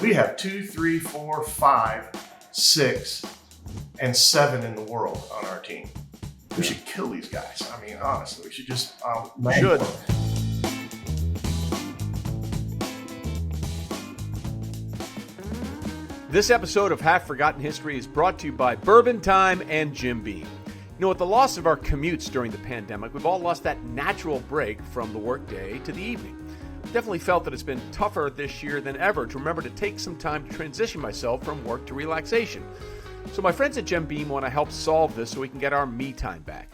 We have 2, 3, 4, 5, 6, and 7 in the world on our team. We should kill these guys. I mean, honestly, we should just should. This episode of Half Forgotten History is brought to you by Bourbon Time and Jim Beam. You know, with the loss of our commutes during the pandemic, we've all lost that natural break from the workday to the evening. I've definitely felt that it's been tougher this year than ever to remember to take some time to transition myself from work to relaxation. So my friends at Jim Beam want to help solve this so we can get our me time back.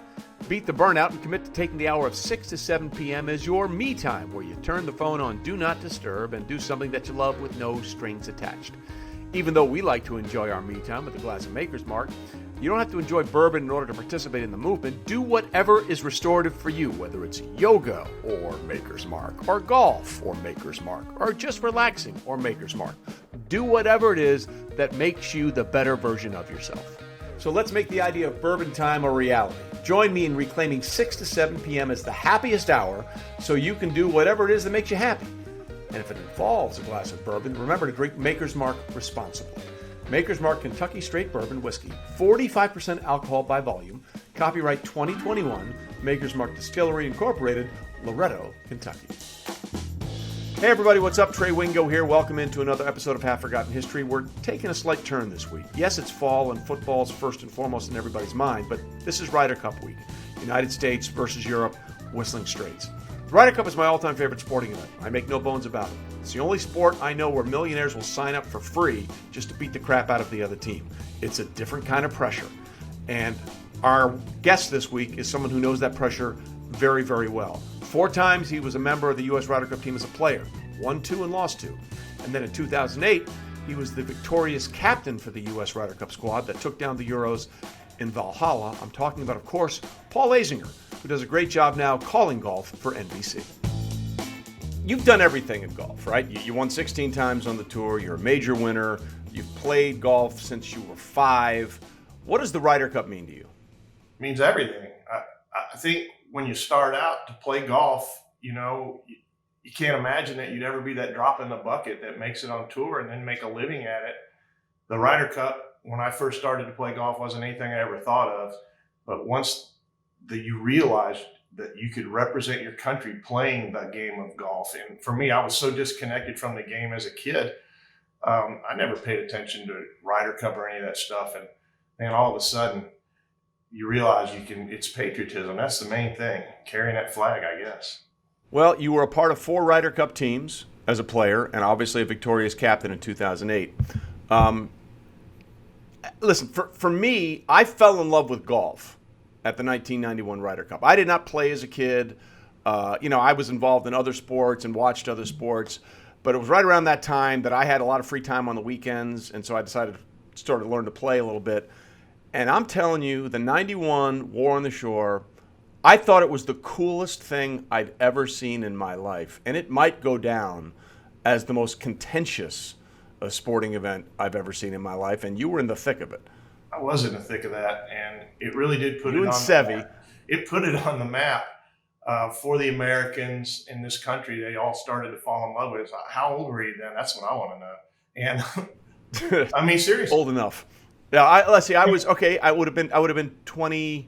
Beat the burnout and commit to taking the hour of 6 to 7 p.m. as your me time, where you turn the phone on Do Not Disturb and do something that you love with no strings attached. Even though we like to enjoy our me time with a glass of Maker's Mark, you don't have to enjoy bourbon in order to participate in the movement. Do whatever is restorative for you, whether it's yoga or Maker's Mark, or golf or Maker's Mark, or just relaxing or Maker's Mark. Do whatever it is that makes you the better version of yourself. So let's make the idea of bourbon time a reality. Join me in reclaiming 6 to 7 p.m. as the happiest hour so you can do whatever it is that makes you happy. And if it involves a glass of bourbon, remember to drink Maker's Mark responsibly. Maker's Mark Kentucky Straight Bourbon Whiskey, 45% alcohol by volume, copyright 2021, Maker's Mark Distillery Incorporated, Loretto, Kentucky. Hey everybody, what's up? Trey Wingo here. Welcome into another episode of Half Forgotten History. We're taking a slight turn this week. Yes, it's fall and football's first and foremost in everybody's mind, but this is Ryder Cup week. United States versus Europe, Whistling Straits. The Ryder Cup is my all-time favorite sporting event. I make no bones about it. It's the only sport I know where millionaires will sign up for free just to beat the crap out of the other team. It's a different kind of pressure. And our guest this week is someone who knows that pressure very, very well. 4 times he was a member of the U.S. Ryder Cup team as a player. Won 2 and lost 2. And then in 2008, he was the victorious captain for the U.S. Ryder Cup squad that took down the Euros in Valhalla. I'm talking about, of course, Paul Azinger, who does a great job now calling golf for NBC. You've done everything in golf, right? You won 16 times on the tour. You're a major winner. You've played golf since you were 5. What does the Ryder Cup mean to you? It means everything. I think when you start out to play golf, you can't imagine that you'd ever be that drop in the bucket that makes it on tour and then make a living at it. The Ryder Cup, when I first started to play golf, wasn't anything I ever thought of. But once you realized that you could represent your country playing the game of golf. And for me, I was so disconnected from the game as a kid. I never paid attention to Ryder Cup or any of that stuff. And then all of a sudden, you realize it's patriotism. That's the main thing, carrying that flag, I guess. Well, you were a part of 4 Ryder Cup teams as a player and obviously a victorious captain in 2008. Listen, for me, I fell in love with golf at the 1991 Ryder Cup. I did not play as a kid. I was involved in other sports and watched other sports, but it was right around that time that I had a lot of free time on the weekends, and so I decided to start to learn to play a little bit. And I'm telling you, the 91 War on the Shore, I thought it was the coolest thing I'd ever seen in my life, and it might go down as the most contentious sporting event I've ever seen in my life, and you were in the thick of it. I was in the thick of that, and it really did put you it on Sevy. the map. It put it on the map for the Americans in this country. They all started to fall in love with it. How old were you then? That's what I want to know. And I mean, seriously, old enough. Yeah, let's see. I was okay. I would have been 24.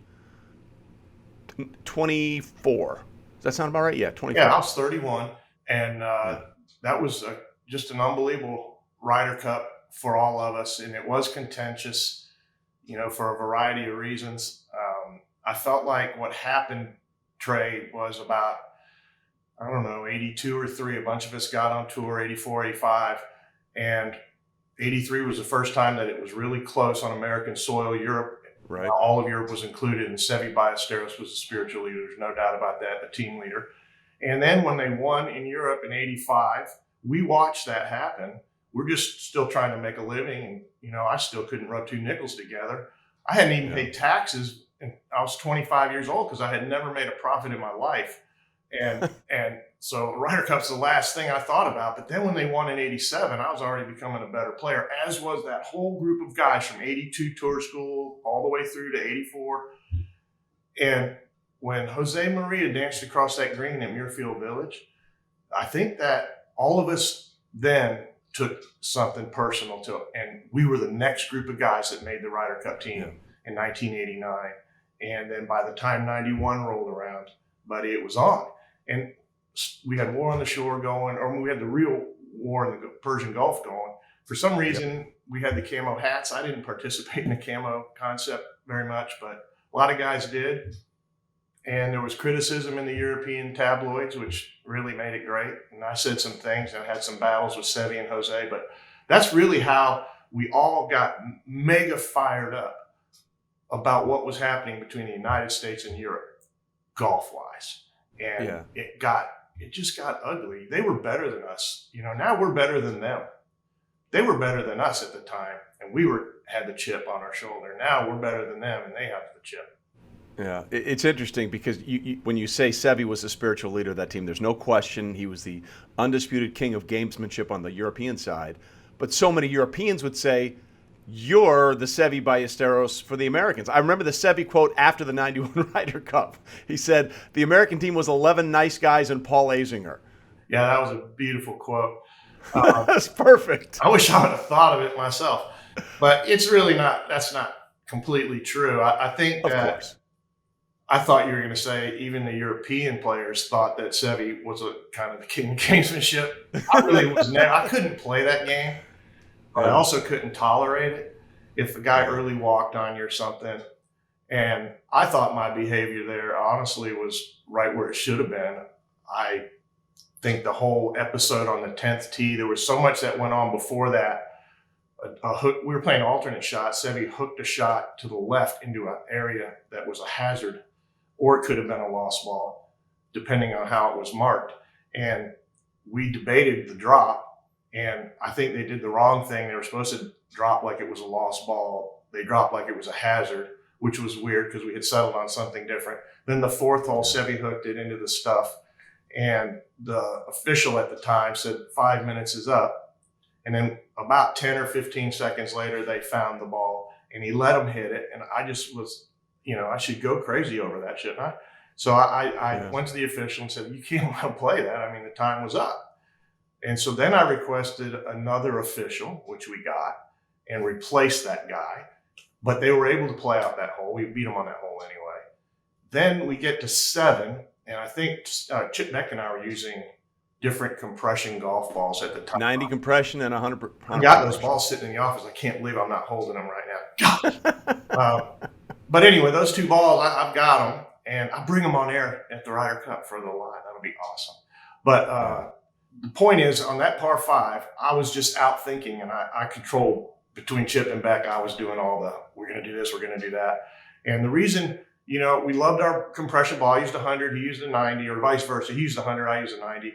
Does that sound about right? Yeah, 24. Yeah, I was 31, and that was just an unbelievable Ryder Cup for all of us, and it was contentious. For a variety of reasons. I felt like what happened, Trey, was about, 82 or 3. A bunch of us got on tour, 84, 85. And 83 was the first time that it was really close on American soil. Europe, right. All of Europe was included, and Seve Ballesteros was the spiritual leader. There's no doubt about that, the team leader. And then when they won in Europe in 85, we watched that happen. We're just still trying to make a living, and I still couldn't rub 2 nickels together. I hadn't even paid taxes, and I was 25 years old because I had never made a profit in my life, and so Ryder Cup's the last thing I thought about. But then when they won in 87, I was already becoming a better player, as was that whole group of guys from 82 tour school all the way through to 84. And when Jose Maria danced across that green at Muirfield Village, I think that all of us then took something personal to it. And we were the next group of guys that made the Ryder Cup team in 1989. And then by the time 91 rolled around, buddy, it was on. And we had War on the Shore going, or we had the real war in the Persian Gulf going. For some reason, we had the camo hats. I didn't participate in the camo concept very much, but a lot of guys did. And there was criticism in the European tabloids, which really made it great. And I said some things and I had some battles with Seve and Jose, but that's really how we all got mega fired up about what was happening between the United States and Europe, golf-wise. And it just got ugly. They were better than us. Now we're better than them. They were better than us at the time, and we had the chip on our shoulder. Now we're better than them, and they have the chip. Yeah, it's interesting because when you say Seve was the spiritual leader of that team, there's no question he was the undisputed king of gamesmanship on the European side. But so many Europeans would say, you're the Seve Ballesteros for the Americans. I remember the Seve quote after the 91 Ryder Cup. He said, the American team was 11 nice guys and Paul Azinger. Yeah, that was a beautiful quote. That's perfect. I wish I would have thought of it myself. But it's really that's not completely true. I think of that course. I thought you were going to say even the European players thought that Seve was a kind of the king of gamesmanship. I really was never. I couldn't play that game, but I also couldn't tolerate it if a guy early walked on you or something. And I thought my behavior there honestly was right where it should have been. I think the whole episode on the 10th tee, there was so much that went on before that. A hook. We were playing alternate shots. Seve hooked a shot to the left into an area that was a hazard, or it could have been a lost ball, depending on how it was marked. And we debated the drop, and I think they did the wrong thing. They were supposed to drop like it was a lost ball. They dropped like it was a hazard, which was weird because we had settled on something different. Then the fourth hole, Seve hooked it into the stuff, and the official at the time said 5 minutes is up. And then about 10 or 15 seconds later, they found the ball, and he let them hit it. And I just was, I should go crazy over that, shouldn't I? So I went to the official and said, you can't let him play that. I mean, the time was up. And so then I requested another official, which we got, and replaced that guy. But they were able to play out that hole. We beat them on that hole anyway. Then we get to 7, and I think Chip Beck and I were using different compression golf balls at the time. 90 compression and 100. I got those balls sitting in the office. I can't believe I'm not holding them right now. But anyway, those 2 balls, I've got them, and I bring them on air at the Ryder Cup for the line. That'll be awesome. But the point is, on that par 5, I was just out thinking, and I controlled between Chip and Beck. I was doing all we're going to do this, we're going to do that. And the reason, we loved our compression ball. I used 100, he used a 90, or vice versa. He used 100, I used a 90.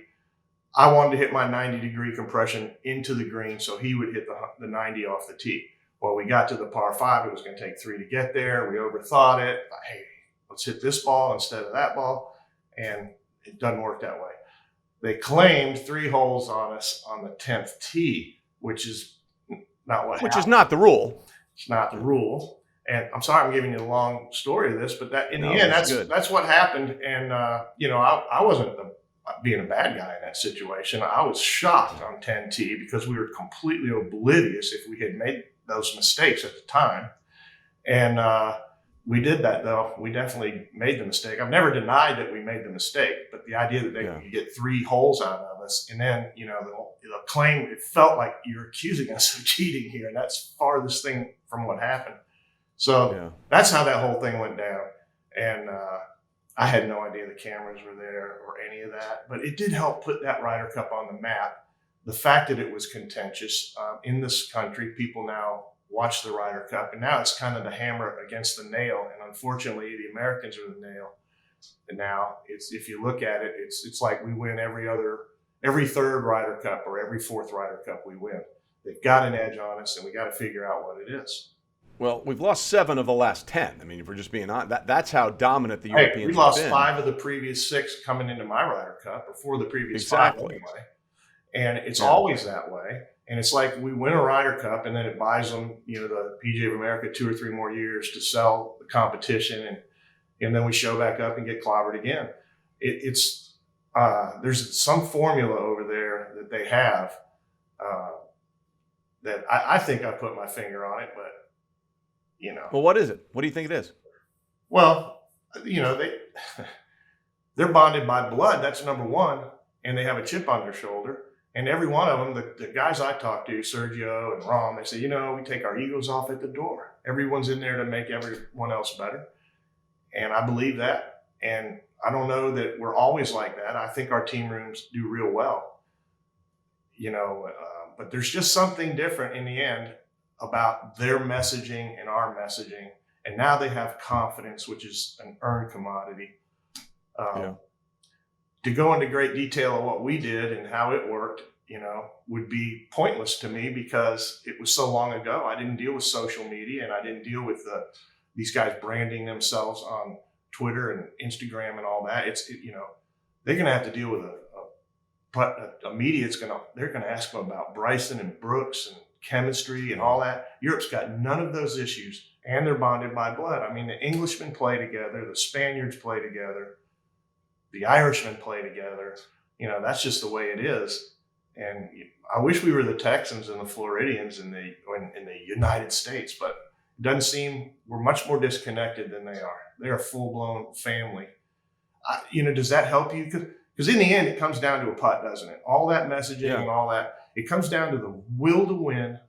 I wanted to hit my 90-degree compression into the green, so he would hit the 90 off the tee. Well, we got to the par 5. It was going to take 3 to get there. We overthought it. Hey, let's hit this ball instead of that ball. And it doesn't work that way. They claimed 3 holes on us on the 10th tee, which is not what happened. Which is not the rule. It's not the rule. And I'm sorry I'm giving you a long story of this, but that in the end, that's what happened. And, I wasn't being a bad guy in that situation. I was shocked on 10T because we were completely oblivious if we had made those mistakes at the time. And we did that, though. We definitely made the mistake. I've never denied that we made the mistake, but the idea that they could get 3 holes out of us, and then, the claim, it felt like you're accusing us of cheating here, and that's farthest thing from what happened. So that's how that whole thing went down. And I had no idea the cameras were there or any of that, but it did help put that Ryder Cup on the map. The fact that it was contentious in this country, people now watch the Ryder Cup, and now it's kind of the hammer against the nail. And unfortunately, the Americans are the nail. And now if you look at it, it's like we win every 3rd Ryder Cup or every 4th Ryder Cup we win. They've got an edge on us, and we got to figure out what it is. Well, we've lost 7 of the last 10. I mean, if we're just being honest, that's how dominant the Europeans have been. We lost 5 of the previous 6 coming into my Ryder Cup, or 4 of the previous 5 anyway. And it's always that way. And it's like we win a Ryder Cup, and then it buys them, the PGA of America 2 or 3 more years to sell the competition, and then we show back up and get clobbered again. There's some formula over there that they have that I think I put my finger on it, but Well, what is it? What do you think it is? well, they're bonded by blood. That's number one, and they have a chip on their shoulder. And every one of them, the guys I talk to, Sergio and Rom, they say, we take our egos off at the door. Everyone's in there to make everyone else better. And I believe that. And I don't know that we're always like that. I think our team rooms do real well, but there's just something different in the end about their messaging and our messaging. And now they have confidence, which is an earned commodity. To go into great detail of what we did and how it worked, would be pointless to me because it was so long ago. I didn't deal with social media, and I didn't deal with these guys branding themselves on Twitter and Instagram and all that. They're going to have to deal with a media. They're going to ask them about Bryson and Brooks and chemistry and all that. Europe's got none of those issues, and they're bonded by blood. I mean, the Englishmen play together, the Spaniards play together, the Irishmen play together. That's just the way it is. And I wish we were the Texans and the Floridians in the United States, but it doesn't seem we're much more disconnected than they are. They're a full-blown family. Does that help you? Because in the end, it comes down to a putt, doesn't it? All that messaging and all that, it comes down to the will to win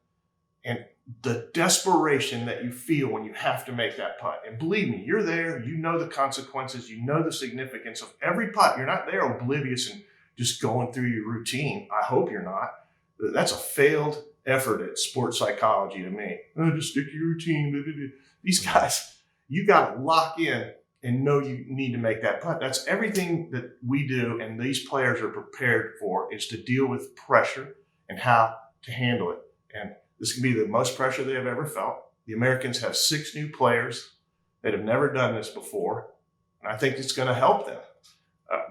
and the desperation that you feel when you have to make that putt. And believe me, you're there. You know the consequences. You know the significance of every putt. You're not there oblivious and just going through your routine. I hope you're not. That's a failed effort at sports psychology to me. Just stick to your routine. These guys, you got to lock in and know you need to make that putt. That's everything that we do, and these players are prepared for, is to deal with pressure and how to handle it. And this can be the most pressure they have ever felt. The Americans have 6 new players that have never done this before, and I think it's going to help them.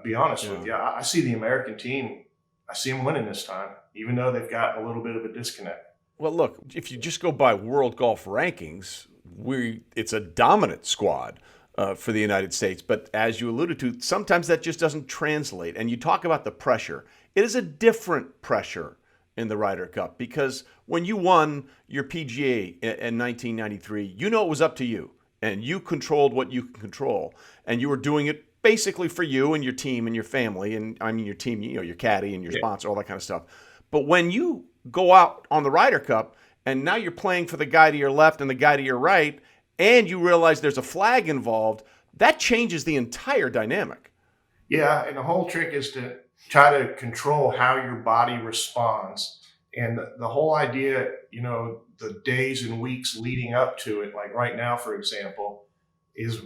Be honest with you, I see the American team, I see them winning this time, even though they've got a little bit of a disconnect. Well, look, if you just go by world golf rankings, it's a dominant squad for the United States. But as you alluded to, sometimes that just doesn't translate. And you talk about the pressure. It is a different pressure in the Ryder Cup because when you won your PGA in 1993, it was up to you. And you controlled what you can control. And you were doing it basically for you and your team and your family. And I mean your team, your caddy and your sponsor, all that kind of stuff. But when you go out on the Ryder Cup and now you're playing for the guy to your left and the guy to your right, and you realize there's a flag involved, that changes the entire dynamic. Yeah, and the whole trick is to try to control how your body responds. And the whole idea, the days and weeks leading up to it, like right now, for example, is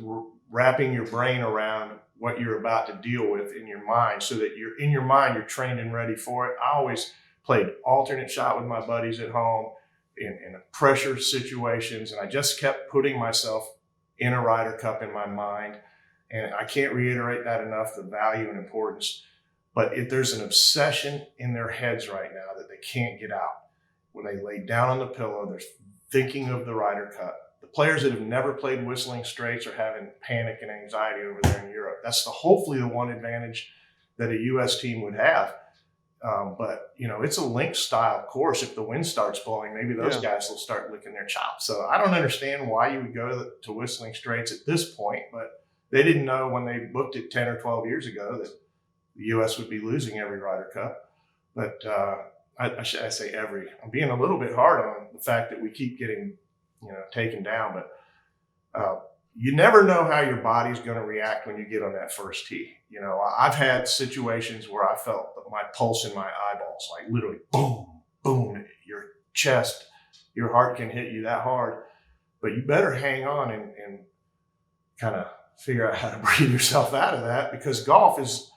wrapping your brain around what you're about to deal with in your mind so that you're trained and ready for it. I always played alternate shot with my buddies at home in pressure situations, and I just kept putting myself in a Ryder Cup in my mind. And I can't reiterate that enough, the value and importance. But if there's an obsession in their heads right now that they can't get out, when they lay down on the pillow, they're thinking of the Ryder Cup. The players that have never played Whistling Straits are having panic and anxiety over there in Europe. That's hopefully the one advantage that a U.S. team would have. But it's a link style course. If the wind starts blowing, maybe those guys will start licking their chops. So I don't understand why you would go to Whistling Straits at this point, but they didn't know when they booked it 10 or 12 years ago that the U.S. would be losing every Ryder Cup. But I say every. I'm being a little bit hard on the fact that we keep getting taken down, but you never know how your body's going to react when you get on that first tee. I've had situations where I felt my pulse in my eyeballs, like literally boom, boom, your chest, your heart can hit you that hard, but you better hang on and kind of figure out how to breathe yourself out of that, because golf is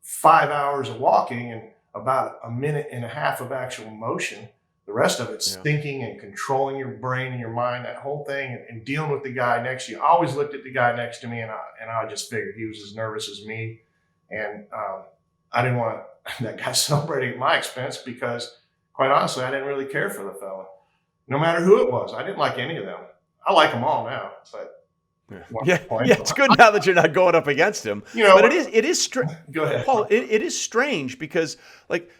5 hours of walking and about a minute and a half of actual motion. The rest of it's thinking and controlling your brain and your mind, that whole thing, and dealing with the guy next to you. I always looked at the guy next to me, and I just figured he was as nervous as me. And I didn't want that guy celebrating at my expense because, quite honestly, I didn't really care for the fella. No matter who it was, I didn't like any of them. I like them all now, but it's good now that you're not going up against him. But it is strange. Go ahead, Paul. It is strange because, like,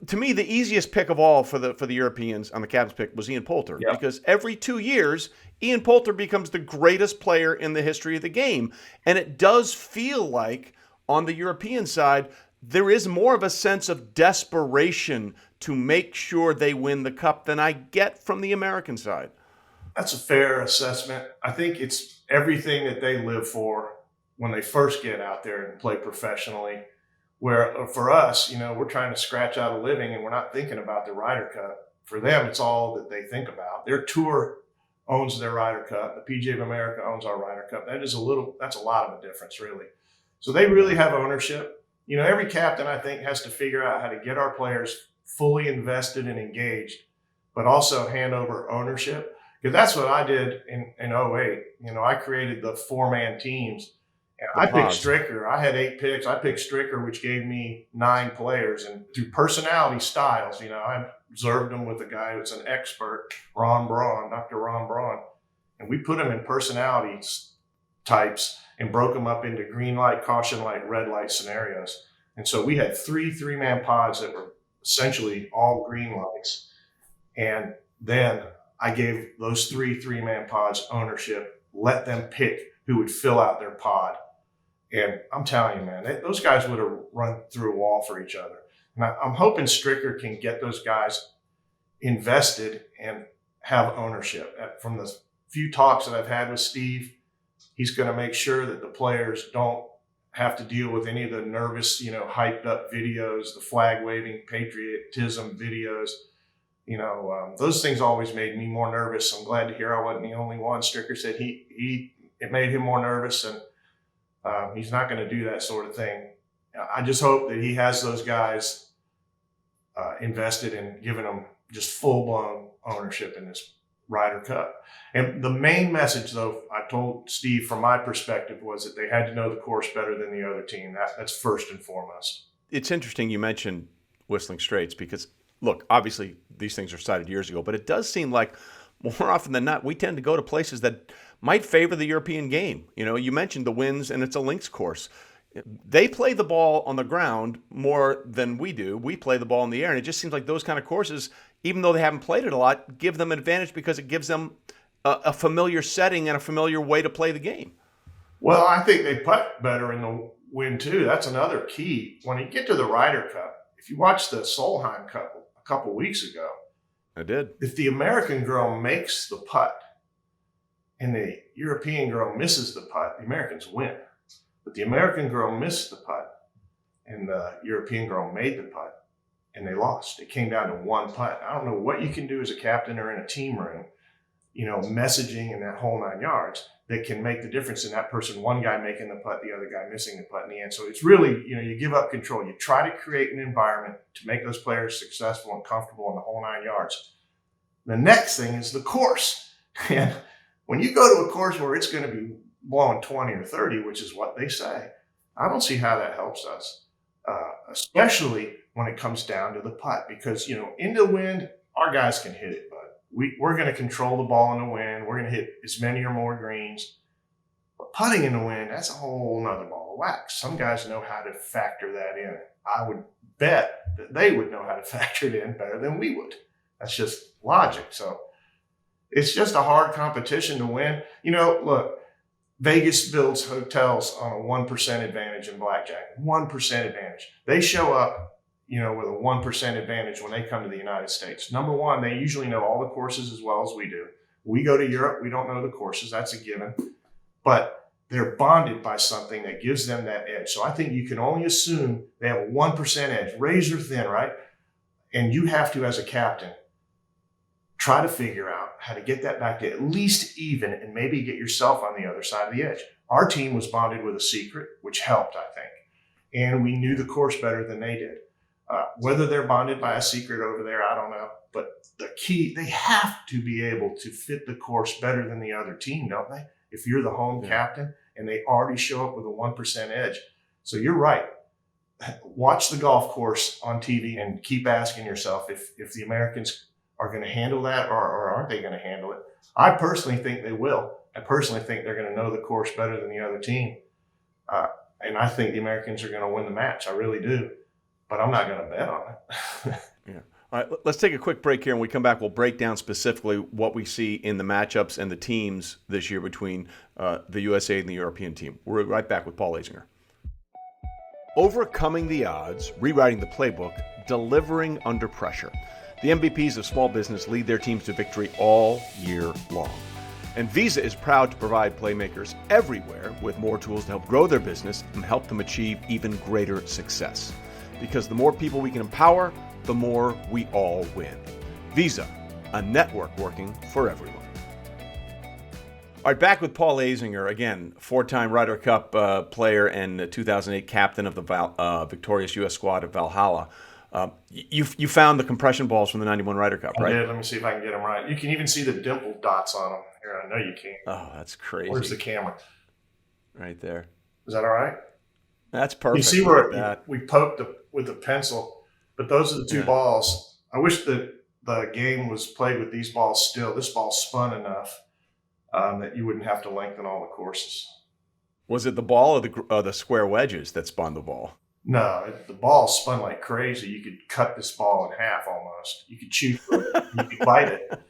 To me, the easiest pick of all for the Europeans on the captain's pick was Ian Poulter, Yep. because every 2 years, Ian Poulter becomes the greatest player in the history of the game. And it does feel like on the European side, there is more of a sense of desperation to make sure they win the cup than I get from the American side. That's a fair assessment. I think it's everything that they live for when they first get out there and play professionally. Where for us, we're trying to scratch out a living and we're not thinking about the Ryder Cup. For them, it's all that they think about. Their tour owns their Ryder Cup. The PGA of America owns our Ryder Cup. That's a lot of a difference, really. So they really have ownership. Every captain, I think, has to figure out how to get our players fully invested and engaged, but also hand over ownership. Because that's what I did in 08. I created the 4-man teams. And I picked Stricker. I had 8 picks. I picked Stricker, which gave me 9 players. And through personality styles, I observed them with a guy who's an expert, Dr. Ron Braun. And we put them in personality types and broke them up into green light, caution light, red light scenarios. And so we had 3-man pods that were essentially all green lights. And then I gave those 3-man pods ownership, let them pick who would fill out their pod. And I'm telling you, man, those guys would have run through a wall for each other. And I'm hoping Stricker can get those guys invested and have ownership. From the few talks that I've had with Steve, he's going to make sure that the players don't have to deal with any of the nervous, hyped up videos, the flag waving patriotism videos. Those things always made me more nervous. I'm glad to hear I wasn't the only one. Stricker said it made him more nervous, and he's not going to do that sort of thing. I just hope that he has those guys invested and giving them just full-blown ownership in this Ryder Cup. And the main message, though, I told Steve from my perspective, was that they had to know the course better than the other team. That's first and foremost. It's interesting you mentioned Whistling Straits because, look, obviously these things are cited years ago, but it does seem like more often than not, we tend to go to places that might favor the European game. You mentioned the winds, and it's a links course. They play the ball on the ground more than we do. We play the ball in the air, and it just seems like those kind of courses, even though they haven't played it a lot, give them an advantage because it gives them a familiar setting and a familiar way to play the game. Well, I think they putt better in the wind, too. That's another key. When you get to the Ryder Cup, if you watch the Solheim Cup a couple weeks ago, I did. If the American girl makes the putt and the European girl misses the putt, the Americans win. But the American girl missed the putt and the European girl made the putt and they lost. It came down to one putt. I don't know what you can do as a captain or in a team room, messaging and that whole 9 yards that can make the difference in that person, one guy making the putt, the other guy missing the putt in the end. So it's really, you give up control. You try to create an environment to make those players successful and comfortable in the whole 9 yards. The next thing is the course. And when you go to a course where it's going to be blowing 20 or 30, which is what they say, I don't see how that helps us, especially when it comes down to the putt. Because, in the wind, our guys can hit it, but we're going to control the ball in the wind. We're going to hit as many or more greens. But putting in the wind, that's a whole nother ball of wax. Some guys know how to factor that in. I would bet that they would know how to factor it in better than we would. That's just logic. So it's just a hard competition to win. Look, Vegas builds hotels on a 1% advantage in blackjack. 1% advantage. They show up, with a 1% advantage when they come to the United States. Number one, they usually know all the courses as well as we do. We go to Europe, we don't know the courses. That's a given. But they're bonded by something that gives them that edge. So I think you can only assume they have a 1% edge, razor thin, right? And you have to, as a captain, try to figure out how to get that back to at least even and maybe get yourself on the other side of the edge. Our team was bonded with a secret, which helped, I think. And we knew the course better than they did. Whether they're bonded by a secret over there, I don't know. But the key, they have to be able to fit the course better than the other team, don't they? If you're the home captain and they already show up with a 1% edge. So you're right. Watch the golf course on TV and keep asking yourself if the Americans are going to handle that or aren't they going to handle it? I personally think they will. I personally think they're going to know the course better than the other team. And I think the Americans are going to win the match. I really do. but I'm not going to bet on it. Yeah. All right, let's take a quick break here. When we come back, we'll break down specifically what we see in the matchups and the teams this year between the USA and the European team. We're right back with Paul Azinger. Overcoming the odds, rewriting the playbook, delivering under pressure. The MVPs of small business lead their teams to victory all year long. And Visa is proud to provide playmakers everywhere with more tools to help grow their business and help them achieve even greater success. Because the more people we can empower, the more we all win. Visa, a network working for everyone. All right, back with Paul Azinger, again, four-time Ryder Cup player and 2008 captain of the victorious U.S. squad of Valhalla. You found the compression balls from the 91 Ryder Cup, right? Yeah, let me see if I can get them right. You can even see the dimple dots on them. Here, I know you can. Oh, that's crazy. Where's the camera? Right there. Is that all right? That's perfect. You see where we poked with the pencil, but those are the two balls. I wish that the game was played with these balls still. This ball spun enough that you wouldn't have to lengthen all the courses. Was it the ball or the square wedges that spun the ball? No, the ball spun like crazy. You could cut this ball in half almost. You could chew through it. You could bite it.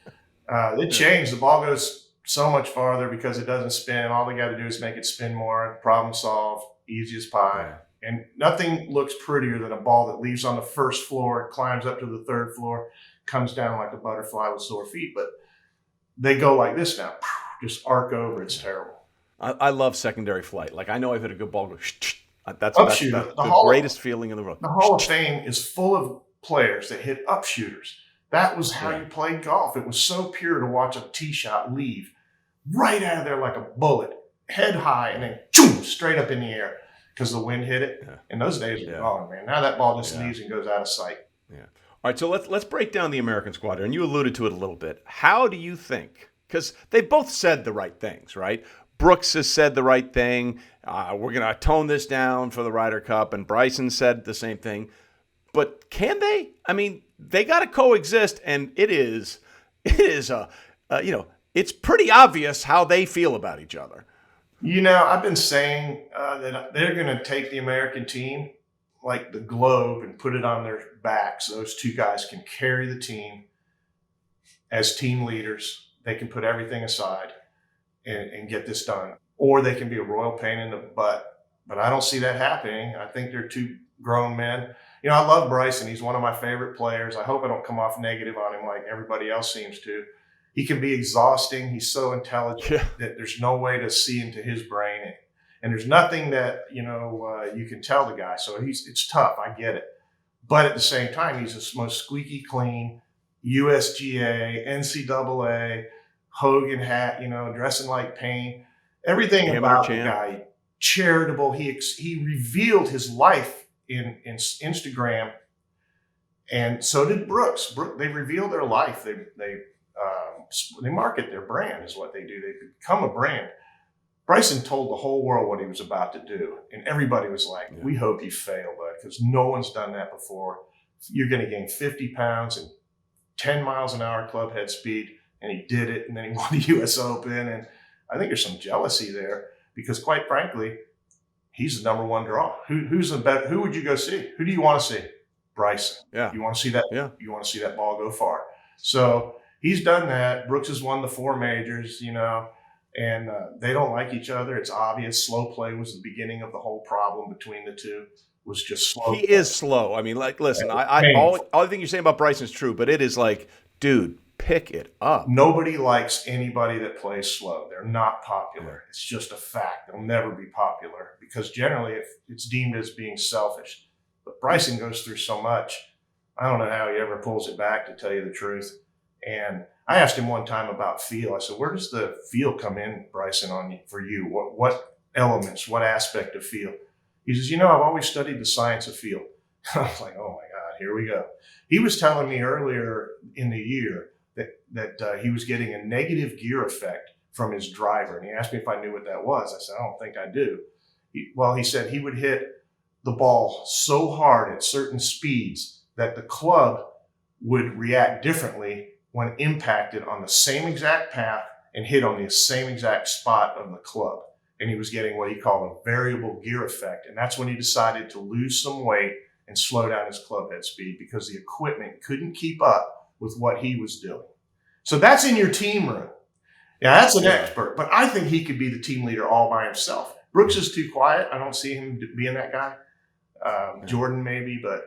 They changed. The ball goes so much farther because it doesn't spin. All they got to do is make it spin more. Problem solved. Easy as pie. Yeah. And nothing looks prettier than a ball that leaves on the first floor, climbs up to the third floor, comes down like a butterfly with sore feet. But they go like this now. Just arc over. It's terrible. I love secondary flight. Like, I know I've hit a good ball. That's the greatest feeling in the world. The Hall of Fame is full of players that hit up shooters. That was how you played golf. It was so pure to watch a tee shot leave right out of there like a bullet, head high, and then choom, straight up in the air because the wind hit it. Yeah. In those days, it was gone, man. Now that ball just leaves and goes out of sight. Yeah. All right, so let's break down the American squad, and you alluded to it a little bit. How do you think? Because they both said the right things, right? Brooks has said the right thing. We're going to tone this down for the Ryder Cup, and Bryson said the same thing. But can they? I mean, they got to coexist, and it's pretty obvious how they feel about each other. You know, I've been saying that they're going to take the American team like the globe and put it on their backs. Those two guys can carry the team as team leaders. They can put everything aside and get this done. Or they can be a royal pain in the butt. But I don't see that happening. I think they're two grown men. You know, I love Bryson. He's one of my favorite players. I hope I don't come off negative on him like everybody else seems to. He can be exhausting. He's so intelligent that there's no way to see into his brain. And there's nothing that, you can tell the guy. So it's tough. I get it. But at the same time, he's the most squeaky clean, USGA, NCAA, Hogan hat, dressing like Payne. Everything about the guy, charitable. He revealed his life in Instagram, and so did Brooks. They reveal their life. They market their brand is what they do. They become a brand. Bryson told the whole world what he was about to do, and everybody was like, "We hope you fail, bud, because no one's done that before. You're going to gain 50 pounds and 10 miles an hour club head speed." And he did it, and then he won the U.S. Open. And I think there's some jealousy there because, quite frankly, he's the number one draw. Who's the better? Who would you go see? Who do you want to see? Bryson. Yeah. You want to see that? Yeah. You want to see that ball go far. So he's done that. Brooks has won the 4 majors, and they don't like each other. It's obvious. Slow play was the beginning of the whole problem between the two. Was just slow. He is slow. I mean, like, listen, all the thing you're saying about Bryson is true, but it is like, dude, pick it up. Nobody likes anybody that plays slow. They're not popular. It's just a fact. They'll never be popular because generally it's deemed as being selfish. But Bryson goes through so much. I don't know how he ever pulls it back, to tell you the truth. And I asked him one time about feel. I said, where does the feel come in, Bryson, for you? What elements, what aspect of feel? He says, I've always studied the science of feel. I was like, oh my God, here we go. He was telling me earlier in the year that he was getting a negative gear effect from his driver. And he asked me if I knew what that was. I said, I don't think I do. He said he would hit the ball so hard at certain speeds that the club would react differently when impacted on the same exact path and hit on the same exact spot of the club. And he was getting what he called a variable gear effect. And that's when he decided to lose some weight and slow down his club head speed because the equipment couldn't keep up with what he was doing. So that's in your team room. Yeah, that's an expert, but I think he could be the team leader all by himself. Brooks is too quiet. I don't see him being that guy. Jordan maybe, but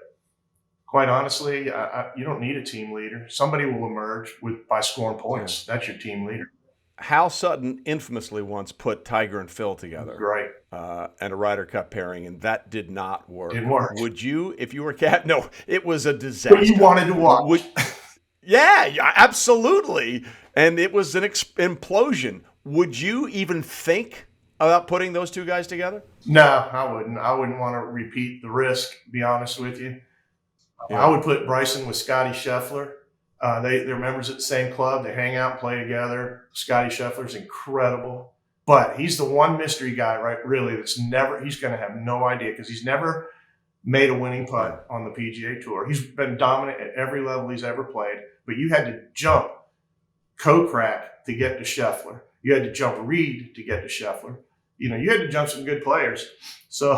quite honestly, you don't need a team leader. Somebody will emerge by scoring points. That's your team leader. Hal Sutton infamously once put Tiger and Phil together. Right. And a Ryder Cup pairing, and that did not work. Didn't work. Would you, if you were Cat? No, it was a disaster. But you wanted to watch. Yeah, absolutely. And it was an implosion. Would you even think about putting those two guys together? No, I wouldn't. I wouldn't want to repeat the risk, to be honest with you. Yeah. I would put Bryson with Scotty Scheffler. They're members at the same club. They hang out and play together. Scotty Scheffler's incredible. But he's the one mystery guy, right, really, he's going to have no idea because he's never made a winning putt on the PGA Tour. He's been dominant at every level he's ever played, but you had to jump Kokrak to get to Scheffler. You had to jump Reed to get to Scheffler. You had to jump some good players. So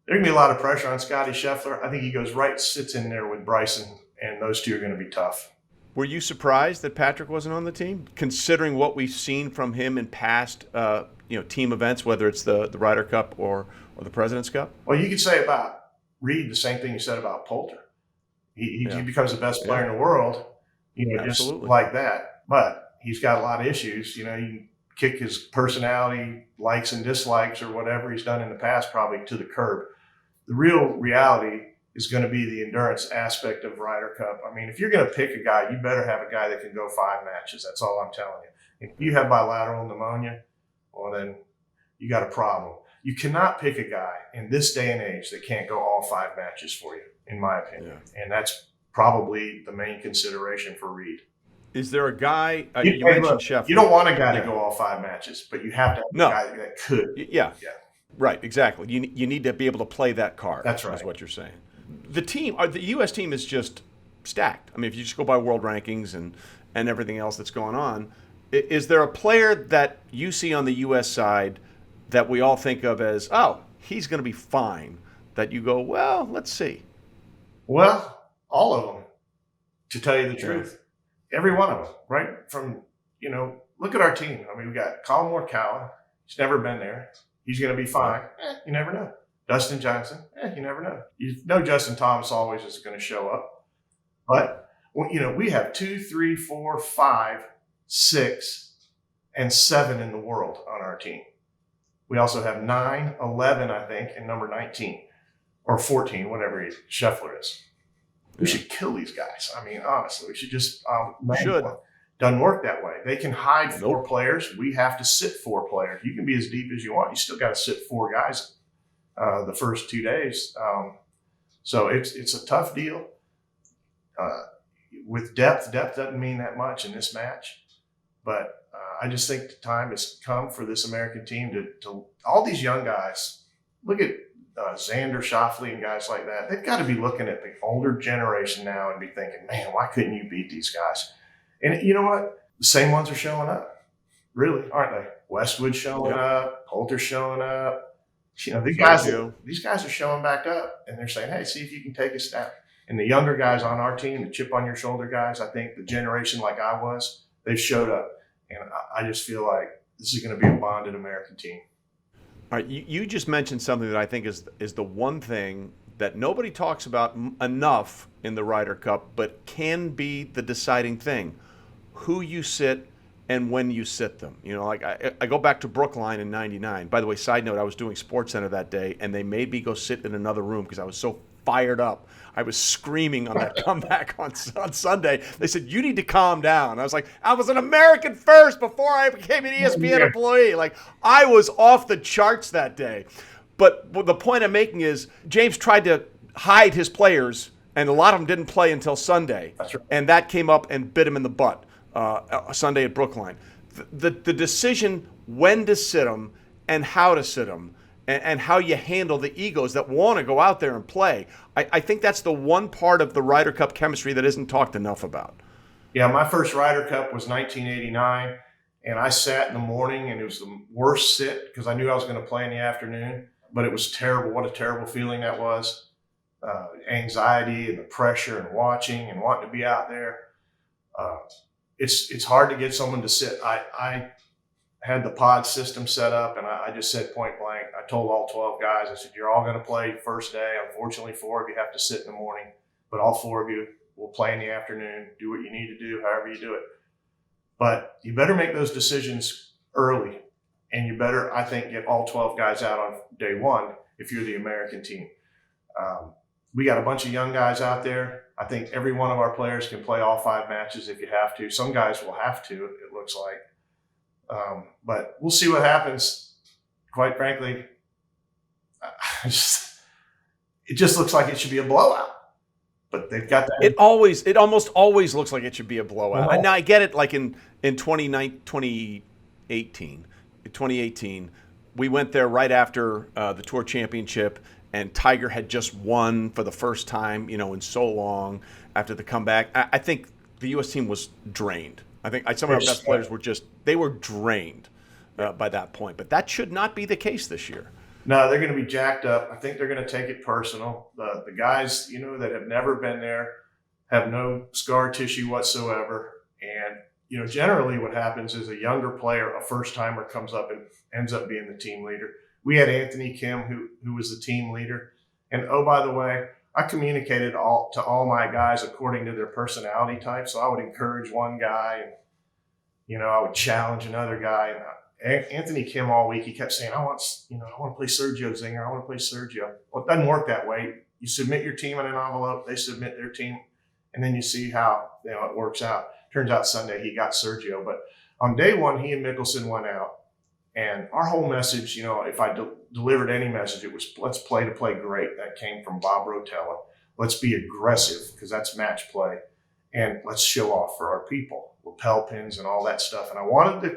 there's going to be a lot of pressure on Scotty Scheffler. I think he goes right, sits in there with Bryson, and those two are going to be tough. Were you surprised that Patrick wasn't on the team, considering what we've seen from him in past team events, whether it's the Ryder Cup or the President's Cup? Well, you could say about Reed the same thing you said about Poulter. He becomes the best player in the world, just like that. But he's got a lot of issues. You can kick his personality, likes and dislikes, or whatever he's done in the past, probably to the curb. The real reality is going to be the endurance aspect of Ryder Cup. I mean, if you're going to pick a guy, you better have a guy that can go 5 matches. That's all I'm telling you. If you have bilateral pneumonia, well, then you got a problem. You cannot pick a guy in this day and age that can't go all 5 matches for you, in my opinion. Yeah. And that's probably the main consideration for Reed. Is there a guy, you mentioned Scheffler. You don't want a guy to go all 5 matches, but you have to have a guy that could. Yeah. Right, exactly. You need to be able to play that card. That's right. Is what you're saying. The U.S. team is just stacked. I mean, if you just go by world rankings and everything else that's going on, is there a player that you see on the U.S. side that we all think of as, oh, he's going to be fine, that you go, well, let's see? Well, all of them, to tell you the truth. Every one of them, right? From, look at our team. I mean, we got Colin Morikawa. He's never been there. He's going to be fine. You never know. Dustin Johnson, you never know. You know Justin Thomas always is going to show up. But, we have 2, 3, 4, 5, 6, and 7 in the world on our team. We also have 9, 11, I think, and number 19 or 14, whatever Scheffler is. We should kill these guys. I mean, honestly, we should just doesn't work that way. They can hide 4 players. We have to sit 4 players. You can be as deep as you want. You still got to sit 4 guys the first 2 days. So it's a tough deal. With depth doesn't mean that much in this match. But I just think the time has come for this American team to all these young guys. Look at Xander Schauffele and guys like that. They've got to be looking at the older generation now and be thinking, man, why couldn't you beat these guys? And you know what? The same ones are showing up, really, aren't they? Westwood showing up, Poulter showing up. These guys are showing back up, and they're saying, hey, see if you can take a step. And the younger guys on our team, the chip on your shoulder guys, I think the generation like I was, they've showed up. And I just feel like this is going to be a bonded American team. All right, you just mentioned something that I think is the one thing that nobody talks about enough in the Ryder Cup, but can be the deciding thing: who you sit and when you sit them. I go back to Brookline in '99. By the way, side note, I was doing SportsCenter that day, and they made me go sit in another room because I was so fired up. I was screaming on that comeback on Sunday. They said, you need to calm down. I was like, I was an American first before I became an ESPN employee. Like, I was off the charts that day. But the point I'm making is James tried to hide his players, and a lot of them didn't play until Sunday. That's right. And that came up and bit him in the butt Sunday at Brookline. The decision when to sit them and how to sit them, and how you handle the egos that want to go out there and play. I think that's the one part of the Ryder Cup chemistry that isn't talked enough about. Yeah, my first Ryder Cup was 1989, and I sat in the morning, and it was the worst sit because I knew I was going to play in the afternoon, but it was terrible. What a terrible feeling that was. anxiety and the pressure and watching and wanting to be out there. It's hard to get someone to sit. I had the pod system set up, and I just said point blank, I told all 12 guys, I said, you're all going to play first day. Unfortunately, 4 of you have to sit in the morning, but all 4 of you will play in the afternoon. Do what you need to do, however you do it. But you better make those decisions early, and you better, I think, get all 12 guys out on day 1 if you're the American team. We got a bunch of young guys out there. I think every one of our players can play all 5 matches if you have to. Some guys will have to, it looks like. But we'll see what happens. Quite frankly, it just looks like it should be a blowout. But they've got that. It almost always looks like it should be a blowout. And now I get it. Like in 2018, we went there right after the Tour Championship, and Tiger had just won for the first time, in so long after the comeback. I think the U.S. team was drained. I think some of our best players were drained by that point. But that should not be the case this year. No, they're going to be jacked up. I think they're going to take it personal. The guys, that have never been there have no scar tissue whatsoever. And, generally what happens is a younger player, a first-timer, comes up and ends up being the team leader. We had Anthony Kim, who was the team leader. And, oh, by the way, I communicated to all my guys according to their personality type. So I would encourage one guy and, I would challenge another guy. And Anthony Kim all week, he kept saying, I want to play Sergio Zinger. I want to play Sergio. Well, it doesn't work that way. You submit your team in an envelope, they submit their team, and then you see how it works out. Turns out Sunday he got Sergio. But on day 1, he and Mickelson went out. And our whole message, if I delivered any message, it was let's play to play great. That came from Bob Rotella. Let's be aggressive because that's match play. And let's show off for our people, lapel pins and all that stuff. And I wanted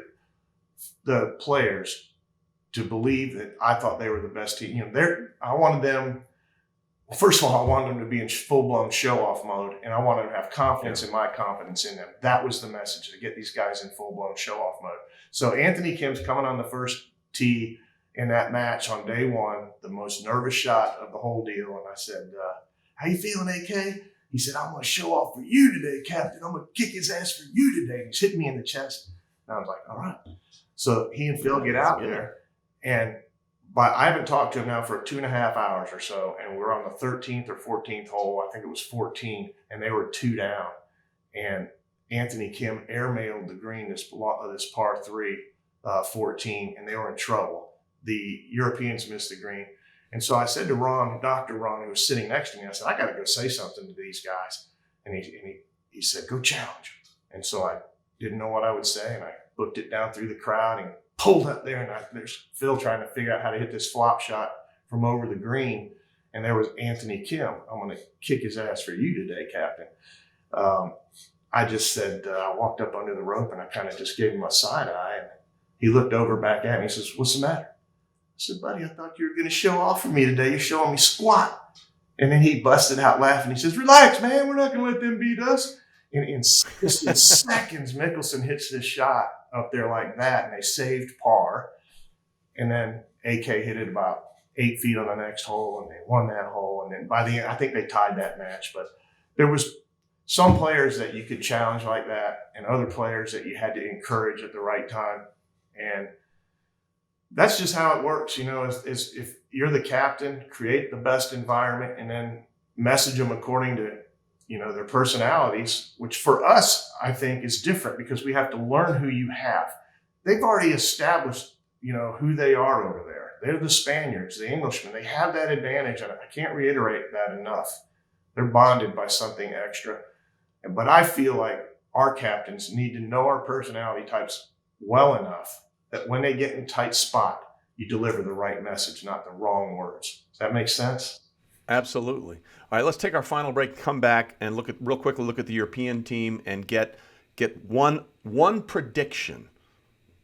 the players to believe that I thought they were the best team. I wanted them, first of all, I wanted them to be in full-blown show-off mode, and I wanted them to have confidence in my confidence in them. That was the message, to get these guys in full-blown show-off mode. So Anthony Kim's coming on the first tee in that match on day 1, the most nervous shot of the whole deal. And I said, how you feeling, AK? He said, I'm going to show off for you today, Captain. I'm going to kick his ass for you today. And he's hitting me in the chest. And I was like, all right. So he and Phil get out there. And I haven't talked to him now for 2.5 hours or so. And we're on the 13th or 14th hole. I think it was 14. And they were 2 down. And Anthony Kim airmailed the green, this par 3, 14, and they were in trouble. The Europeans missed the green. And so I said to Ron, Dr. Ron, who was sitting next to me, I said, I got to go say something to these guys. And he said, go challenge. And so I didn't know what I would say, and I booked it down through the crowd and pulled up there, and there's Phil trying to figure out how to hit this flop shot from over the green. And there was Anthony Kim. I'm going to kick his ass for you today, Captain. I just said, I walked up under the rope and I kind of just gave him a side eye. And he looked over back at me. He says, what's the matter? I said, buddy, I thought you were going to show off for me today. You're showing me squat. And then he busted out laughing. He says, relax, man. We're not going to let them beat us. And in seconds, Mickelson hits this shot up there like that, and they saved par. And then AK hit it about 8 feet on the next hole, and they won that hole. And then by the end, I think they tied that match. But there was some players that you could challenge like that, and other players that you had to encourage at the right time. And that's just how it works, is if you're the captain, create the best environment and then message them according to, their personalities, which for us, I think is different because we have to learn who you have. They've already established, who they are over there. They're the Spaniards, the Englishmen. They have that advantage. And I can't reiterate that enough. They're bonded by something extra. But I feel like our captains need to know our personality types well enough that when they get in a tight spot, you deliver the right message, not the wrong words. Does that make sense? Absolutely. All right, let's take our final break, come back, and real quickly look at the European team and get one prediction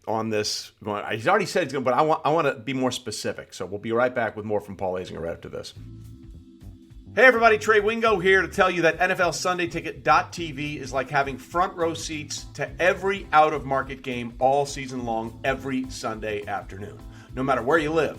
on this. He's already said he's going, but I want to be more specific. So we'll be right back with more from Paul Azinger right after this. Hey everybody, Trey Wingo here to tell you that NFL SundayTicket.tv is like having front row seats to every out-of-market game all season long, every Sunday afternoon, no matter where you live.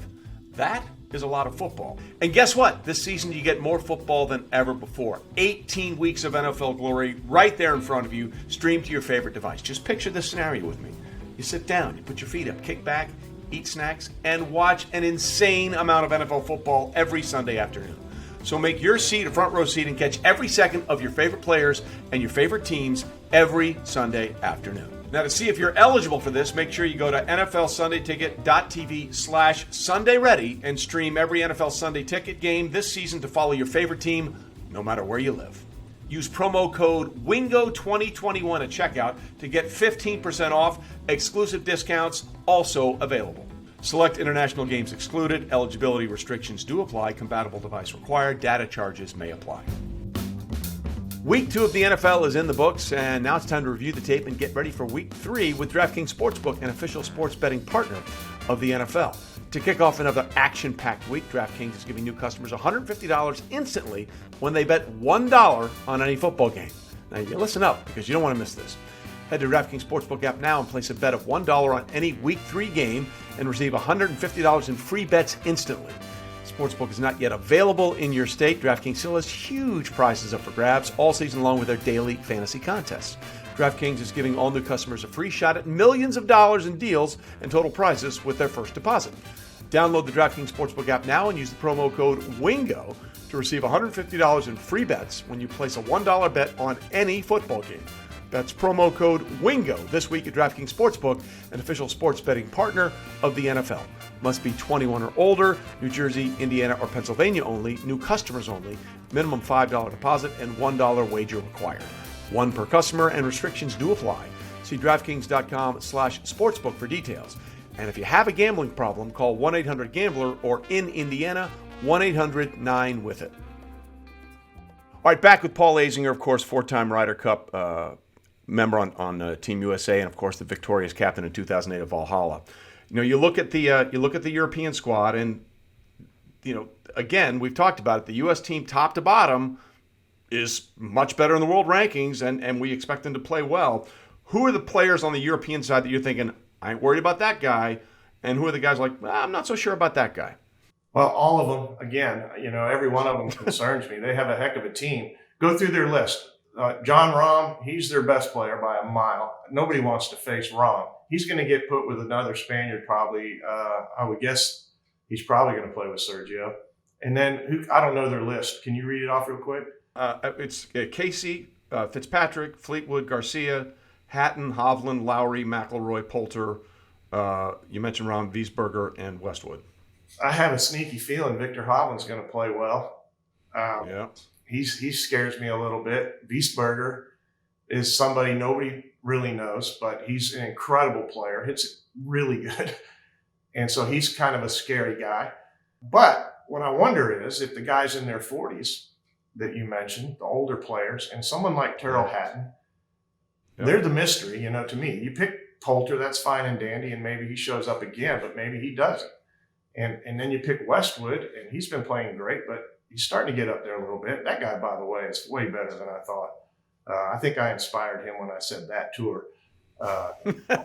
That is a lot of football. And guess what? This season you get more football than ever before. 18 weeks of NFL glory right there in front of you, streamed to your favorite device. Just picture this scenario with me. You sit down, you put your feet up, kick back, eat snacks, and watch an insane amount of NFL football every Sunday afternoon. So make your seat a front row seat and catch every second of your favorite players and your favorite teams every Sunday afternoon. Now, to see if you're eligible for this, make sure you go to nflsundayticket.tv/SundayReady and stream every NFL Sunday Ticket game this season to follow your favorite team, no matter where you live. Use promo code WINGO2021 at checkout to get 15% off. Exclusive discounts also available. Select international games excluded. Eligibility restrictions do apply. Compatible device required. Data charges may apply. Week 2 of the NFL is in the books, and now it's time to review the tape and get ready for Week 3 with DraftKings Sportsbook, an official sports betting partner of the NFL. To kick off another action-packed week, DraftKings is giving new customers $150 instantly when they bet $1 on any football game. Now, you listen up because you don't want to miss this. Head to DraftKings Sportsbook app now and place a bet of $1 on any Week 3 game and receive $150 in free bets instantly. Sportsbook is not yet available in your state. DraftKings still has huge prizes up for grabs all season long with their daily fantasy contests. DraftKings is giving all new customers a free shot at millions of dollars in deals and total prizes with their first deposit. Download the DraftKings Sportsbook app now and use the promo code WINGO to receive $150 in free bets when you place a $1 bet on any football game. That's promo code WINGO this week at DraftKings Sportsbook, an official sports betting partner of the NFL. Must be 21 or older, New Jersey, Indiana, or Pennsylvania only, new customers only, minimum $5 deposit and $1 wager required. One per customer and restrictions do apply. See DraftKings.com/sportsbook for details. And if you have a gambling problem, call 1-800-GAMBLER or in Indiana, 1-800-9-WITH-IT. All right, back with Paul Azinger, of course, four-time Ryder Cup member on Team USA, and of course the victorious captain in 2008 of Valhalla. You know, you look at the European squad, and you know, again, we've talked about it. The U.S. team, top to bottom, is much better in the world rankings, and we expect them to play well. Who are the players on the European side that you're thinking, I ain't worried about that guy, and who are the guys like, I'm not so sure about that guy? Well, all of them. Again, you know, every one of them concerns me. They have a heck of a team. Go through their list. John Rahm, he's their best player by a mile. Nobody wants to face Rahm. He's going to get put with another Spaniard probably. I would guess he's probably going to play with Sergio. And then, I don't know their list. Can you read it off real quick? It's Casey, Fitzpatrick, Fleetwood, Garcia, Hatton, Hovland, Lowry, McIlroy, Poulter. You mentioned Rahm, Wiesberger, and Westwood. I have a sneaky feeling Victor Hovland's going to play well. Yeah. He scares me a little bit. Wiesberger is somebody nobody really knows, but he's an incredible player. Hits really good. And so he's kind of a scary guy. But what I wonder is if the guys in their 40s that you mentioned, the older players, and someone like Terrell Hatton, they're the mystery, you know, to me. You pick Poulter, that's fine and dandy, and maybe he shows up again, but maybe he doesn't. And then you pick Westwood, and he's been playing great, but he's starting to get up there a little bit. That guy, by the way, is way better than I thought. I think I inspired him when I said that tour a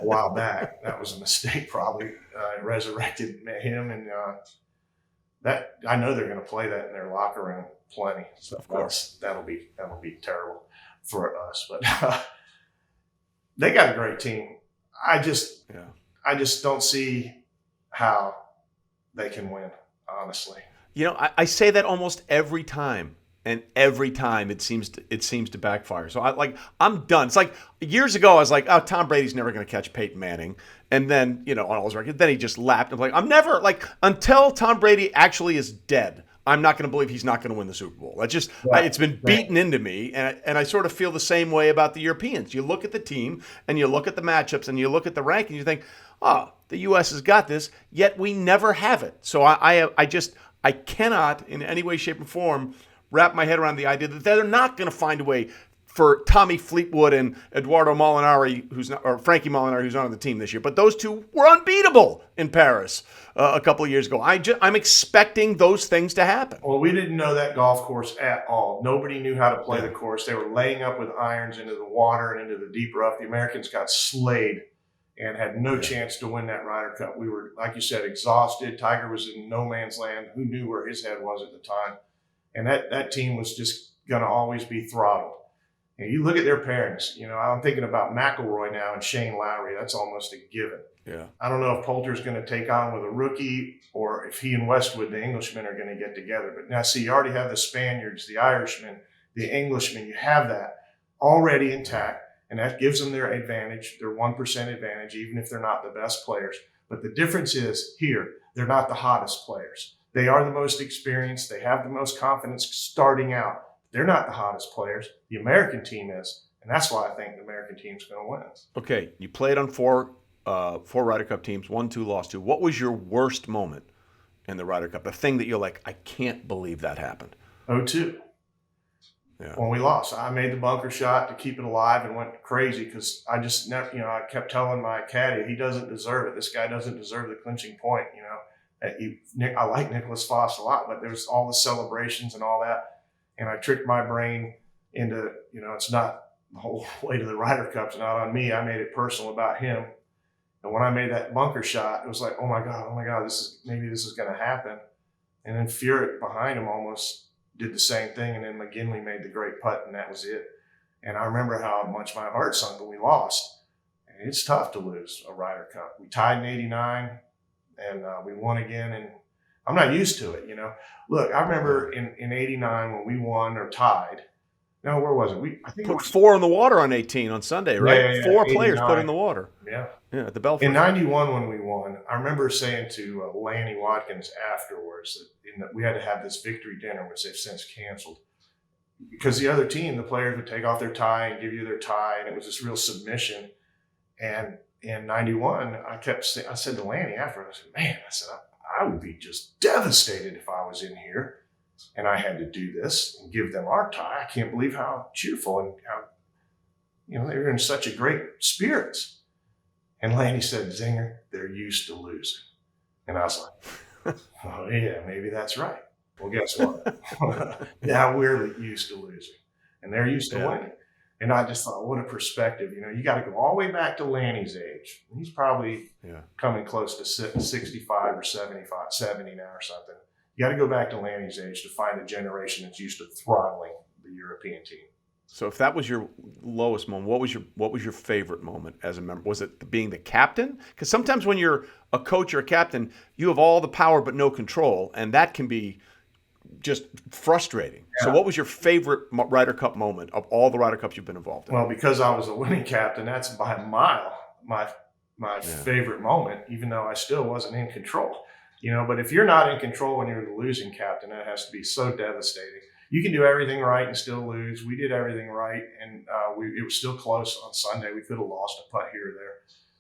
while back. That was a mistake, probably. I resurrected him, and that I know they're going to play that in their locker room plenty. So of course, that'll be terrible for us. But they got a great team. I just don't see how they can win, honestly. You know, I say that almost every time, and every time it seems to backfire. So I'm done. It's like years ago I was like, oh, Tom Brady's never going to catch Peyton Manning, and then on all his records, then he just lapped. I'm like, I'm never until Tom Brady actually is dead, I'm not going to believe he's not going to win the Super Bowl. That's just it's been beaten into me, and I sort of feel the same way about the Europeans. You look at the team, and you look at the matchups, and you look at the ranking, you think, oh, the U.S. has got this, yet we never have it. So I cannot in any way, shape, or form wrap my head around the idea that they're not going to find a way for Tommy Fleetwood and Eduardo Molinari, or Frankie Molinari, who's not on the team this year. But those two were unbeatable in Paris a couple of years ago. I'm expecting those things to happen. Well, we didn't know that golf course at all. Nobody knew how to play the course. They were laying up with irons into the water and into the deep rough. The Americans got slayed. and had no chance to win that Ryder Cup. We were, like you said, exhausted. Tiger was in no man's land. Who knew where his head was at the time? And that team was just going to always be throttled. And you look at their pairings. I'm thinking about McIlroy now and Shane Lowry. That's almost a given. Yeah. I don't know if Poulter's going to take on with a rookie or if he and Westwood, the Englishmen, are going to get together. But now, see, you already have the Spaniards, the Irishmen, the Englishmen. You have that already intact, and that gives them their advantage, their 1% advantage, even if they're not the best players. But the difference is here, they're not the hottest players. They are the most experienced. They have the most confidence starting out. They're not the hottest players. The American team is, and that's why I think the American team's going to win. Okay, you played on four Ryder Cup teams, won 2, lost 2. What was your worst moment in the Ryder Cup? A thing that you're like, I can't believe that happened. 02. Yeah. When we lost, I made the bunker shot to keep it alive and went crazy because I just never, I kept telling my caddy, he doesn't deserve it. This guy doesn't deserve the clinching point. I like Nicholas Foss a lot, but there's all the celebrations and all that. And I tricked my brain into, it's not the whole way to the Ryder Cup's not on me. I made it personal about him. And when I made that bunker shot, it was like, oh my God, maybe this is going to happen. And then Furyk behind him almost did the same thing. And then McGinley made the great putt, and that was it. And I remember how much my heart sunk when we lost. And it's tough to lose a Ryder Cup. We tied in 89, and we won again. And I'm not used to it, Look, I remember in 89 when we won or tied. No, where was it? I think put 4 in the water on 18 on Sunday, right? Yeah, 4 players put in the water. Yeah. Yeah, at the Belfast. In 91 when we won, I remember saying to Lanny Watkins afterwards that we had to have this victory dinner, which they've since canceled. Because the other team, the players would take off their tie and give you their tie, and it was this real submission. And in 91, I said to Lanny after, I said, I would be just devastated if I was in here and I had to do this and give them our tie. I can't believe how cheerful and how, they were in such a great spirits. And Lanny said, Zinger, they're used to losing. And I was like, oh yeah, maybe that's right. Well, guess what? Yeah, we're used to losing and they're used to winning. And I just thought, what a perspective. You got to go all the way back to Lanny's age. He's probably coming close to 65 or 70 now or something. You got to go back to Lanny's age to find a generation that's used to throttling the European team. So if that was your lowest moment, what was your favorite moment as a member? Was it being the captain? Because sometimes when you're a coach or a captain, you have all the power but no control, and that can be just frustrating. Yeah. So what was your favorite Ryder Cup moment of all the Ryder Cups you've been involved in? Well, because I was a winning captain, that's by a mile my favorite moment, even though I still wasn't in control. But if you're not in control when you're the losing captain, that has to be so devastating. You can do everything right and still lose. We did everything right, and it was still close on Sunday. We could have lost a putt here or there.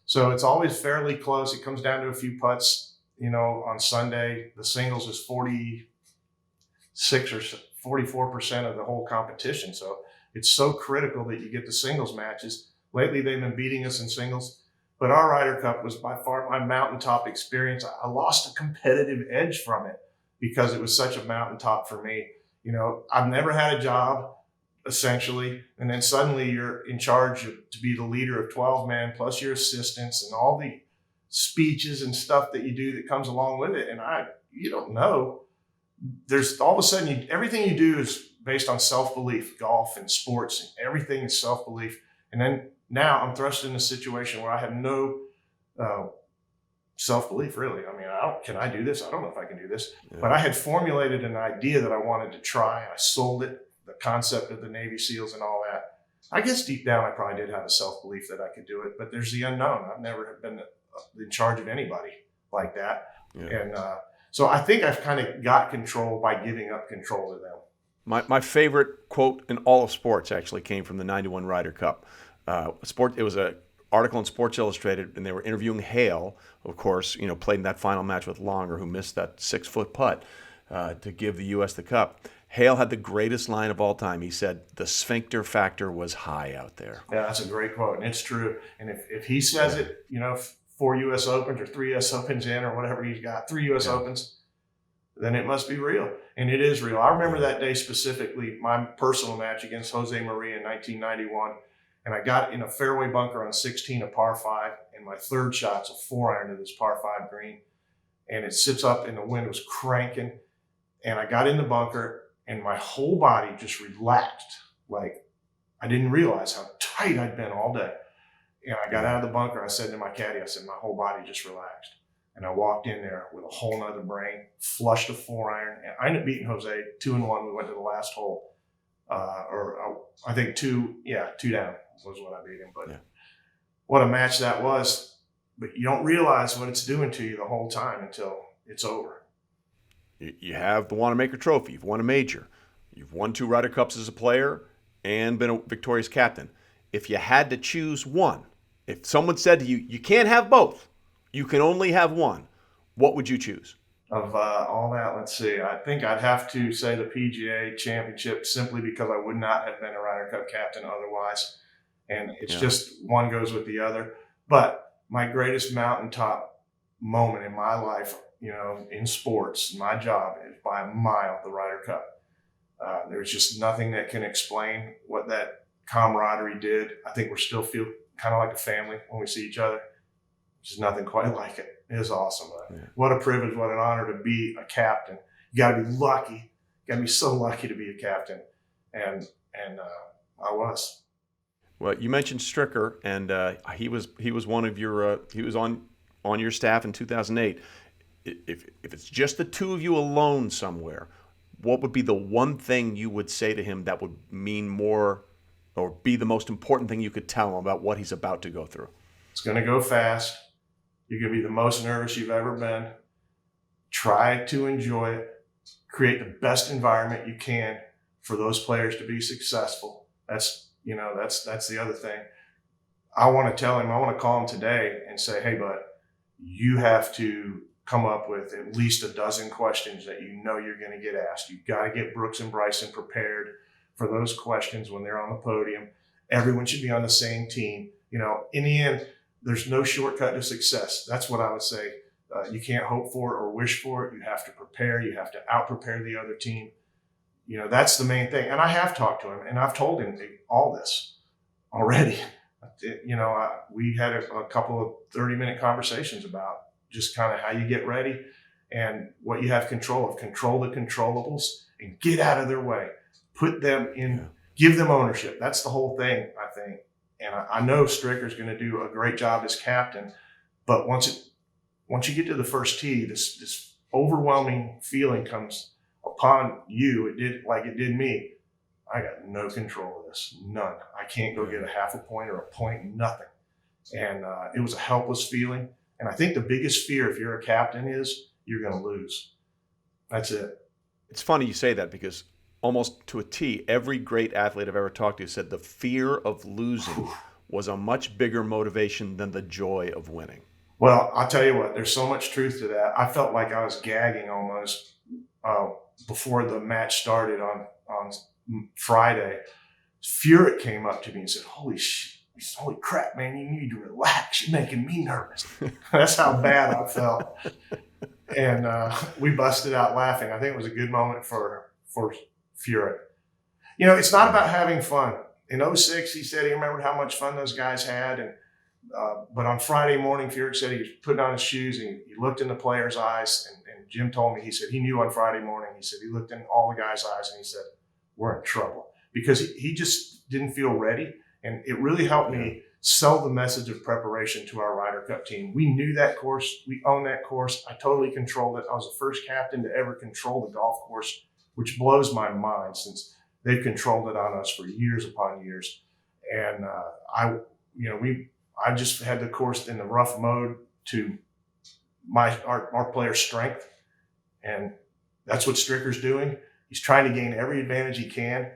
So it's always fairly close. It comes down to a few putts. On Sunday, the singles is 46 or 44% of the whole competition. So it's so critical that you get the singles matches. Lately, they've been beating us in singles. But our Ryder Cup was by far my mountaintop experience. I lost a competitive edge from it because it was such a mountaintop for me. I've never had a job, essentially, and then suddenly you're in charge to be the leader of 12 men, plus your assistants and all the speeches and stuff that you do that comes along with it. And you don't know. There's all of a sudden, everything you do is based on self-belief, golf and sports, and everything is self-belief. And then now I'm thrust in a situation where I have no self-belief, really. Can I do this? I don't know if I can do this. Yeah. But I had formulated an idea that I wanted to try, and I sold it, the concept of the Navy SEALs and all that. I guess deep down, I probably did have a self-belief that I could do it, but there's the unknown. I've never been in charge of anybody like that. Yeah. And so I think I've kind of got control by giving up control to them. My favorite quote in all of sports actually came from the 91 Ryder Cup. It was an article in Sports Illustrated, and they were interviewing Hale, of course, played in that final match with Longer, who missed that 6-foot putt to give the U.S. the cup. Hale had the greatest line of all time. He said, the sphincter factor was high out there. Yeah, that's a great quote, and it's true. And if he says it, 4 U.S. Opens or 3 U.S. Opens in or whatever he's got, 3 U.S. Opens, then it must be real. And it is real. I remember that day specifically, my personal match against Jose Maria in 1991. And I got in a fairway bunker on 16, a par 5, and my third shot's a 4-iron to this par 5 green, and it sits up and the wind was cranking, and I got in the bunker and my whole body just relaxed. Like, I didn't realize how tight I'd been all day. And I got out of the bunker. I said to my caddy, I said, my whole body just relaxed. And I walked in there with a whole nother brain, flushed a 4-iron. And I ended up beating Jose 2-1. We went to the last hole. I think two down was what I beat him. But what a match that was. But you don't realize what it's doing to you the whole time until it's over. You have the Wanamaker Trophy. You've won a major. You've won 2 Ryder Cups as a player and been a victorious captain. If you had to choose one, if someone said to you, you can't have both, you can only have one, what would you choose? Of all that, let's see. I think I'd have to say the PGA Championship, simply because I would not have been a Ryder Cup captain otherwise. And it's just one goes with the other. But my greatest mountaintop moment in my life, in sports, my job, is by a mile the Ryder Cup. There's just nothing that can explain what that camaraderie did. I think we still feel kind of like a family when we see each other. There's nothing quite like it. It is awesome. What a privilege, what an honor to be a captain. You got to be lucky. You got to be so lucky to be a captain. And I was. Well, you mentioned Stricker, and he was one of your he was on your staff in 2008. If it's just the two of you alone somewhere, what would be the one thing you would say to him that would mean more, or be the most important thing you could tell him about what he's about to go through? It's going to go fast. You're going to be the most nervous you've ever been. Try to enjoy it. Create the best environment you can for those players to be successful. That's the other thing. I want to tell him, I want to call him today and say, hey, bud, you have to come up with at least a dozen questions that you're going to get asked. You've got to get Brooks and Bryson prepared for those questions when they're on the podium. Everyone should be on the same team. In the end, there's no shortcut to success. That's what I would say. You can't hope for it or wish for it. You have to prepare. You have to out-prepare the other team. That's the main thing. And I have talked to him, and I've told him all this already. We had a couple of 30-minute conversations about just kind of how you get ready and what you have control of. Control the controllables and get out of their way. Put them in, give them ownership. That's the whole thing, I think. And I know Stricker's going to do a great job as captain, but once you get to the first tee, this overwhelming feeling comes upon you. It did me. I got no control of this, none. I can't go get a half a point or a point, nothing. And it was a helpless feeling. And I think the biggest fear, if you're a captain, is you're going to lose. That's it. It's funny you say that, because almost to a T, every great athlete I've ever talked to said the fear of losing was a much bigger motivation than the joy of winning. Well, I'll tell you what, there's so much truth to that. I felt like I was gagging almost before the match started on Friday. Furyk came up to me and said, holy crap, man, you need to relax. You're making me nervous. That's how bad I felt. And we busted out laughing. I think it was a good moment for Furyk. It's not about having fun. In 2006, he said he remembered how much fun those guys had. But on Friday morning, Furyk said he was putting on his shoes and he looked in the players' eyes. And Jim told me, he said he knew on Friday morning, he said he looked in all the guys' eyes and he said, we're in trouble. Because he just didn't feel ready. And it really helped me sell the message of preparation to our Ryder Cup team. We knew that course. We owned that course. I totally controlled it. I was the first captain to ever control the golf course, which blows my mind since they've controlled it on us for years upon years. And I just had the course in the rough mode to our players' strength. And that's what Stricker's doing. He's trying to gain every advantage he can.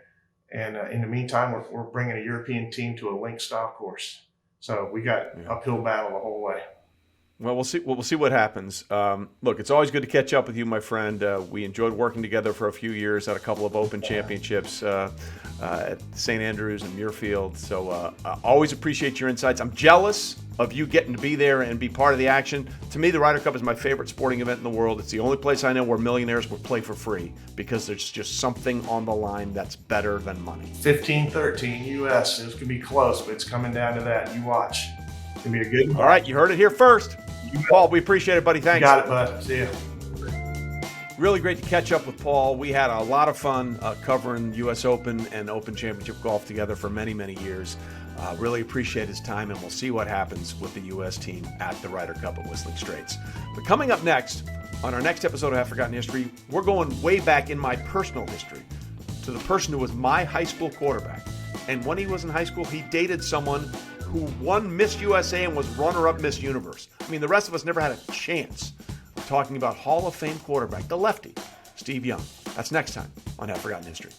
And in the meantime, we're bringing a European team to a link-style course. So we got uphill battle the whole way. Well, we'll see what happens. Look, it's always good to catch up with you, my friend. We enjoyed working together for a few years at a couple of Open Championships at St. Andrews and Muirfield. So I always appreciate your insights. I'm jealous of you getting to be there and be part of the action. To me, the Ryder Cup is my favorite sporting event in the world. It's the only place I know where millionaires will play for free, because there's just something on the line that's better than money. 15-13 U.S. It's going to be close, but it's coming down to that. You watch. It's going to be a good one. All right, you heard it here first. Paul, we appreciate it, buddy. Thanks. You got it, bud. See ya. Really great to catch up with Paul. We had a lot of fun covering U.S. Open and Open Championship golf together for many, many years. Really appreciate his time, and we'll see what happens with the U.S. team at the Ryder Cup at Whistling Straits. But coming up next, on our next episode of Half Forgotten History, we're going way back in my personal history to the person who was my high school quarterback. And when he was in high school, he dated someone who won Miss USA and was runner-up Miss Universe. I mean, the rest of us never had a chance. We're talking about Hall of Fame quarterback, the lefty, Steve Young. That's next time on Half Forgotten History.